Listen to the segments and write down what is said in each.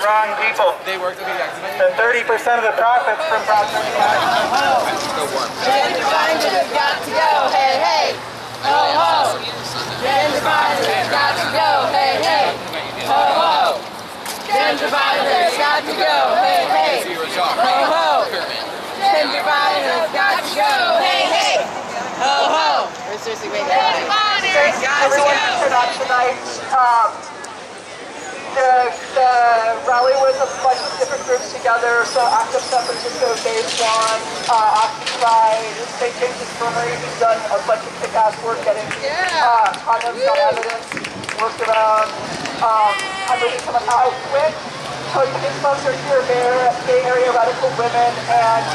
wrong people. They work to be activism. And 30% of the profits from prostitution. Gender binders got to go, hey, hey. Ho, ho. Gender binders got to go, hey, hey. Ho, ho. Gender binders got to go, hey, hey. Ho, ho. Gender binders got to go, hey, hey. Ho, ho. Gender binders got to go. Tonight, the rally was a bunch of different groups together. So Active San Francisco Phase 1, Occupy, St. James Infirmary, who's done a bunch of kick-ass work getting condoms on evidence, worked around. I'm really coming out with Tony Hicks folks are here, Bay Area Radical Women, and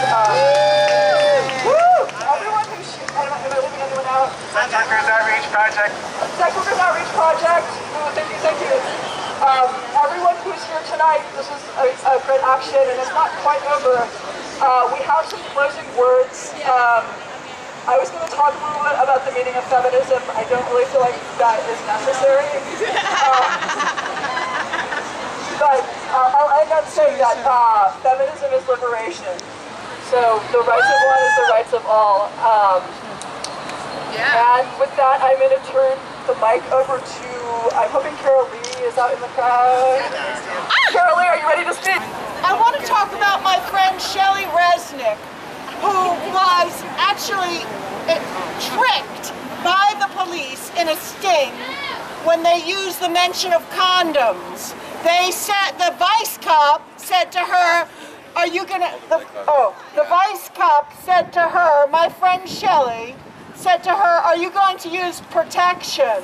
everyone who's, am I leaving anyone out? Sex Workers Outreach Project. Sex Workers Outreach Project. Thank you, thank you. Everyone who's here tonight, this is a great action, and it's not quite over. We have some closing words. I was going to talk a little bit about the meaning of feminism. I don't really feel like that is necessary. But I'll end up saying that feminism is liberation. So the rights of one is the rights of all. And with that, I'm going to turn the mic over to, I'm hoping Leigh is out in the crowd. Leigh, are you ready to speak? I want to talk about my friend Shelly Resnick, who was actually tricked by the police in a sting when they used the mention of condoms. They said, the vice cop said to her, are you gonna, the vice cop said to her, my friend Shelly, said to her, are you going to use protection?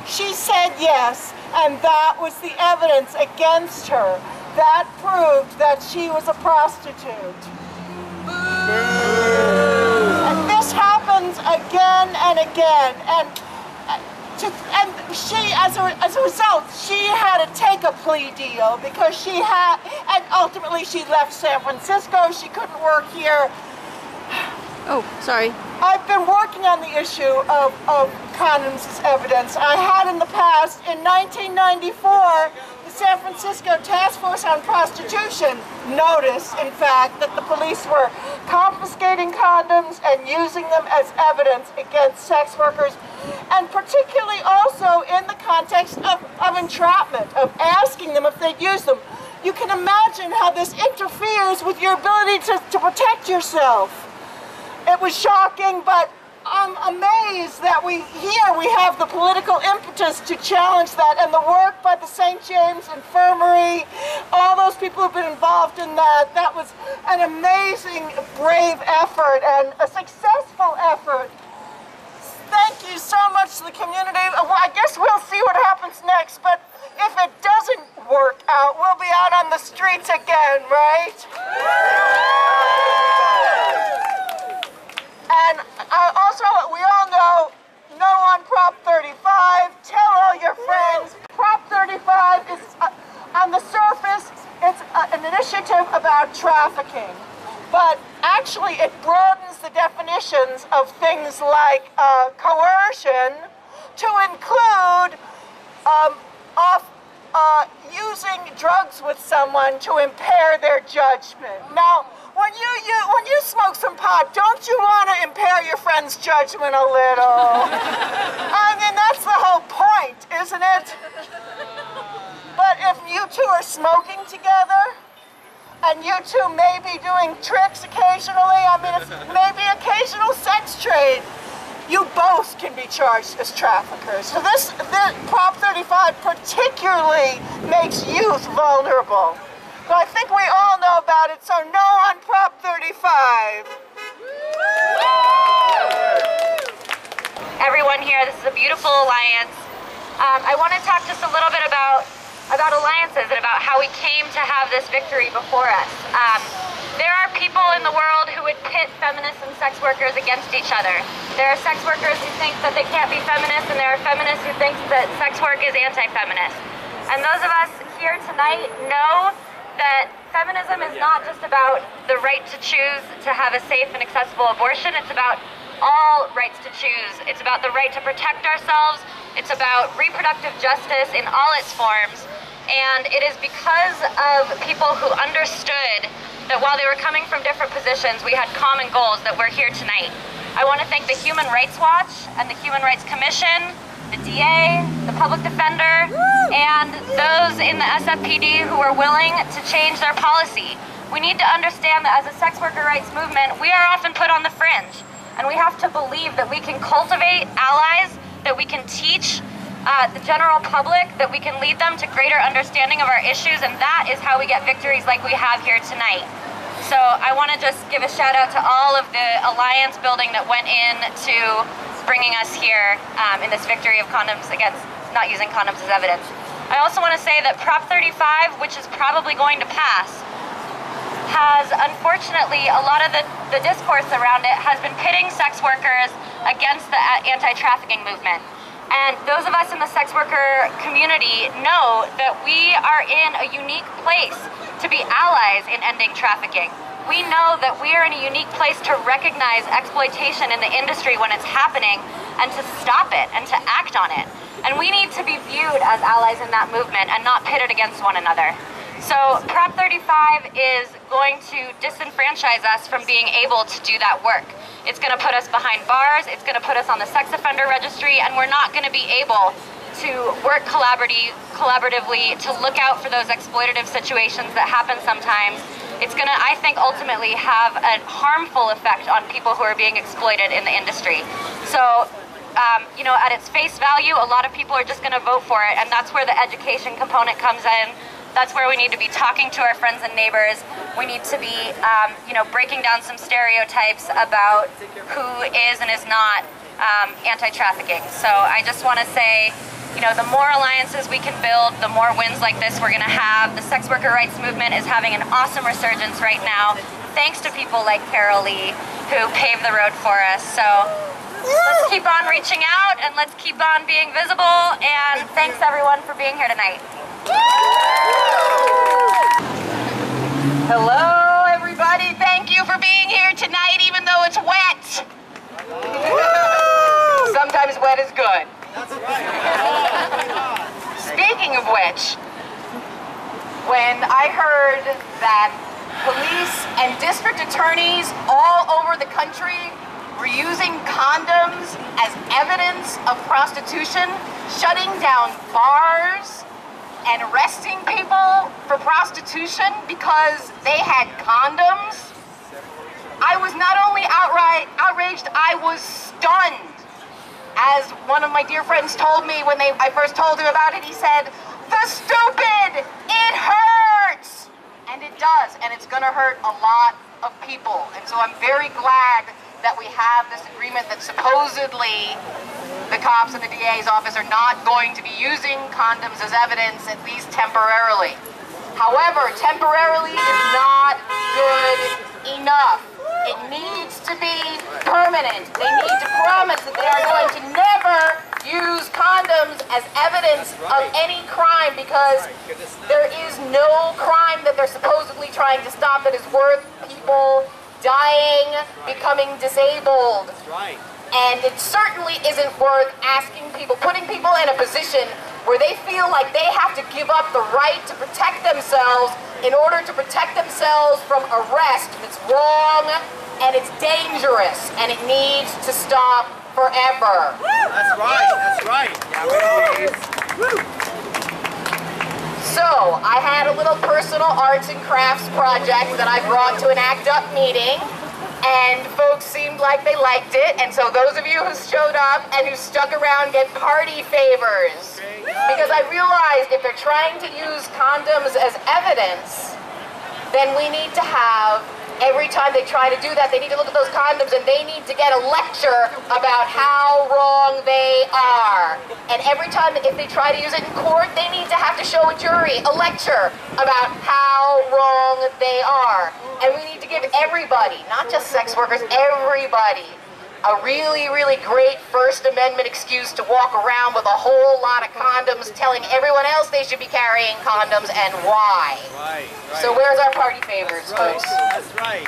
She said yes, and that was the evidence against her. That proved that she was a prostitute. And this happens again and again. And she, as a result, she had to take a plea deal because she had, and ultimately she left San Francisco. She couldn't work here. Oh, sorry. I've been working on the issue of condoms as evidence. I had in the past, in 1994, the San Francisco Task Force on Prostitution noticed, in fact, that the police were confiscating condoms and using them as evidence against sex workers, and particularly also in the context of entrapment, of asking them if they'd use them. You can imagine how this interferes with your ability to protect yourself. It was shocking, but I'm amazed that we have the political impetus to challenge that, and the work by the St. James Infirmary, all those people who've been involved in that. That was an amazing, brave effort and a successful effort. Thank you so much to the community. Well, I guess we'll see what happens next, but if it doesn't work out, we'll be out on the streets again, right? And also, we all know, no on Prop 35, tell all your friends. Prop 35 is, on the surface, it's an initiative about trafficking. But actually, it broadens the definitions of things like coercion to include using drugs with someone to impair their judgment. Now, when you smoke some pot, don't you want to impair your friend's judgment a little? I mean, that's the whole point, isn't it? But if you two are smoking together, and you two may be doing tricks occasionally, I mean, it's maybe occasional sex trade, you both can be charged as traffickers. So this Prop 35 particularly makes youth vulnerable. But I think we all know about it, so no on Prop 35. Everyone here, this is a beautiful alliance. I want to talk just a little bit about alliances and about how we came to have this victory before us. There are people in the world who would pit feminists and sex workers against each other. There are sex workers who think that they can't be feminists, and there are feminists who think that sex work is anti-feminist. And those of us here tonight know that feminism is not just about the right to choose to have a safe and accessible abortion. It's about all rights to choose. It's about the right to protect ourselves. It's about reproductive justice in all its forms. And it is because of people who understood that while they were coming from different positions, we had common goals that we're here tonight. I want to thank the Human Rights Watch and the Human Rights Commission, the DA, the public defender, and those in the SFPD who are willing to change their policy. We need to understand that as a sex worker rights movement, we are often put on the fringe, and we have to believe that we can cultivate allies, that we can teach the general public, that we can lead them to greater understanding of our issues, and that is how we get victories like we have here tonight. So I want to just give a shout out to all of the alliance building that went into bringing us here in this victory of condoms against not using condoms as evidence. I also want to say that Prop 35, which is probably going to pass, has unfortunately a lot of the discourse around it has been pitting sex workers against the anti-trafficking movement. And those of us in the sex worker community know that we are in a unique place to be allies in ending trafficking. We know that we are in a unique place to recognize exploitation in the industry when it's happening and to stop it and to act on it. And we need to be viewed as allies in that movement and not pitted against one another. So Prop 35 is going to disenfranchise us from being able to do that work. It's going to put us behind bars, it's going to put us on the sex offender registry, and we're not going to be able to work collaboratively to look out for those exploitative situations that happen sometimes. It's going to, I think, ultimately have a harmful effect on people who are being exploited in the industry. So, you know, at its face value, a lot of people are just going to vote for it, and that's where the education component comes in. That's where we need to be talking to our friends and neighbors. We need to be, you know, breaking down some stereotypes about who is and is not anti-trafficking. So I just want to say, you know, the more alliances we can build, the more wins like this we're going to have. The sex worker rights movement is having an awesome resurgence right now, thanks to people like Carol Leigh, who paved the road for us. So let's keep on reaching out, and let's keep on being visible, and thanks everyone for being here tonight. Hello, everybody. Thank you for being here tonight, even though it's wet. Sometimes wet is good. Speaking of which, when I heard that police and district attorneys all over the country were using condoms as evidence of prostitution, shutting down bars, and arresting people for prostitution because they had condoms, I was not only outright outraged, I was stunned. As one of my dear friends told me when I first told him about it, he said, "The stupid, it hurts!" And it does, and it's gonna hurt a lot of people. And so I'm very glad that we have this agreement that supposedly the cops in the DA's office are not going to be using condoms as evidence, at least temporarily. However, temporarily is not good enough. It needs to be permanent. They need to promise that they are going to never use condoms as evidence of any crime, because there is no crime that they're supposedly trying to stop that is worth people dying, becoming disabled. And it certainly isn't worth asking people, putting people in a position where they feel like they have to give up the right to protect themselves in order to protect themselves from arrest. It's wrong, and it's dangerous, and it needs to stop forever. That's right, that's right. So, I had a little personal arts and crafts project that I brought to an ACT UP meeting, and folks seemed like they liked it, and so those of you who showed up and who stuck around get party favors. Because I realized if they're trying to use condoms as evidence, then we need to have, every time they try to do that, they need to look at those condoms and they need to get a lecture about how wrong they are. And every time, if they try to use it in court, they need to have to show a jury a lecture about how wrong they are. And we need to give everybody, not just sex workers, everybody, a really, really great First Amendment excuse to walk around with a whole lot of condoms, telling everyone else they should be carrying condoms and why. Right. So where's our party favors, folks? That's right.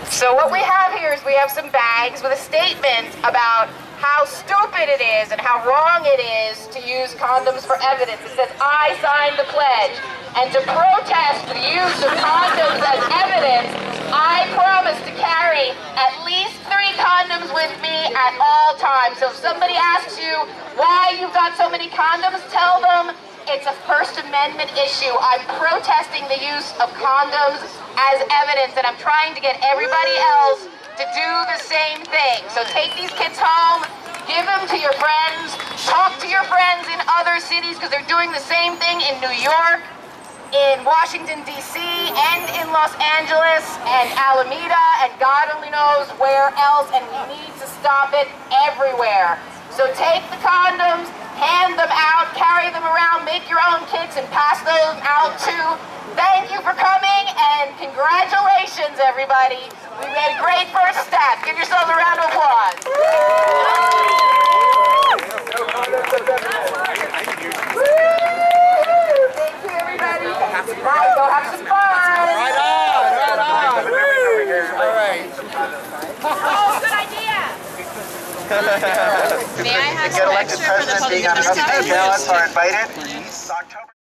So what we have here is we have some bags with a statement about how stupid it is and how wrong it is to use condoms for evidence. It says, I signed the pledge, and to protest the use of condoms as evidence, I promise to carry at least 3 condoms with me at all times. So if somebody asks you why you've got so many condoms, tell them it's a First Amendment issue. I'm protesting the use of condoms as evidence, and I'm trying to get everybody else to do the same thing. So take these kids home, give them to your friends, talk to your friends in other cities, because they're doing the same thing in New York, in Washington, D.C., and in Los Angeles, and Alameda, and God only knows where else, and we need to stop it everywhere. So take the condoms, hand them out, carry them around, make your own kits, and pass those out too. Thank you for coming, and congratulations, everybody. We made a great first step. Give yourselves a round of applause. Thank you, everybody. Now go have some fun. Right on, right on. All right. Oh, good idea. May I have Get elected president being on the ballots are invited. October.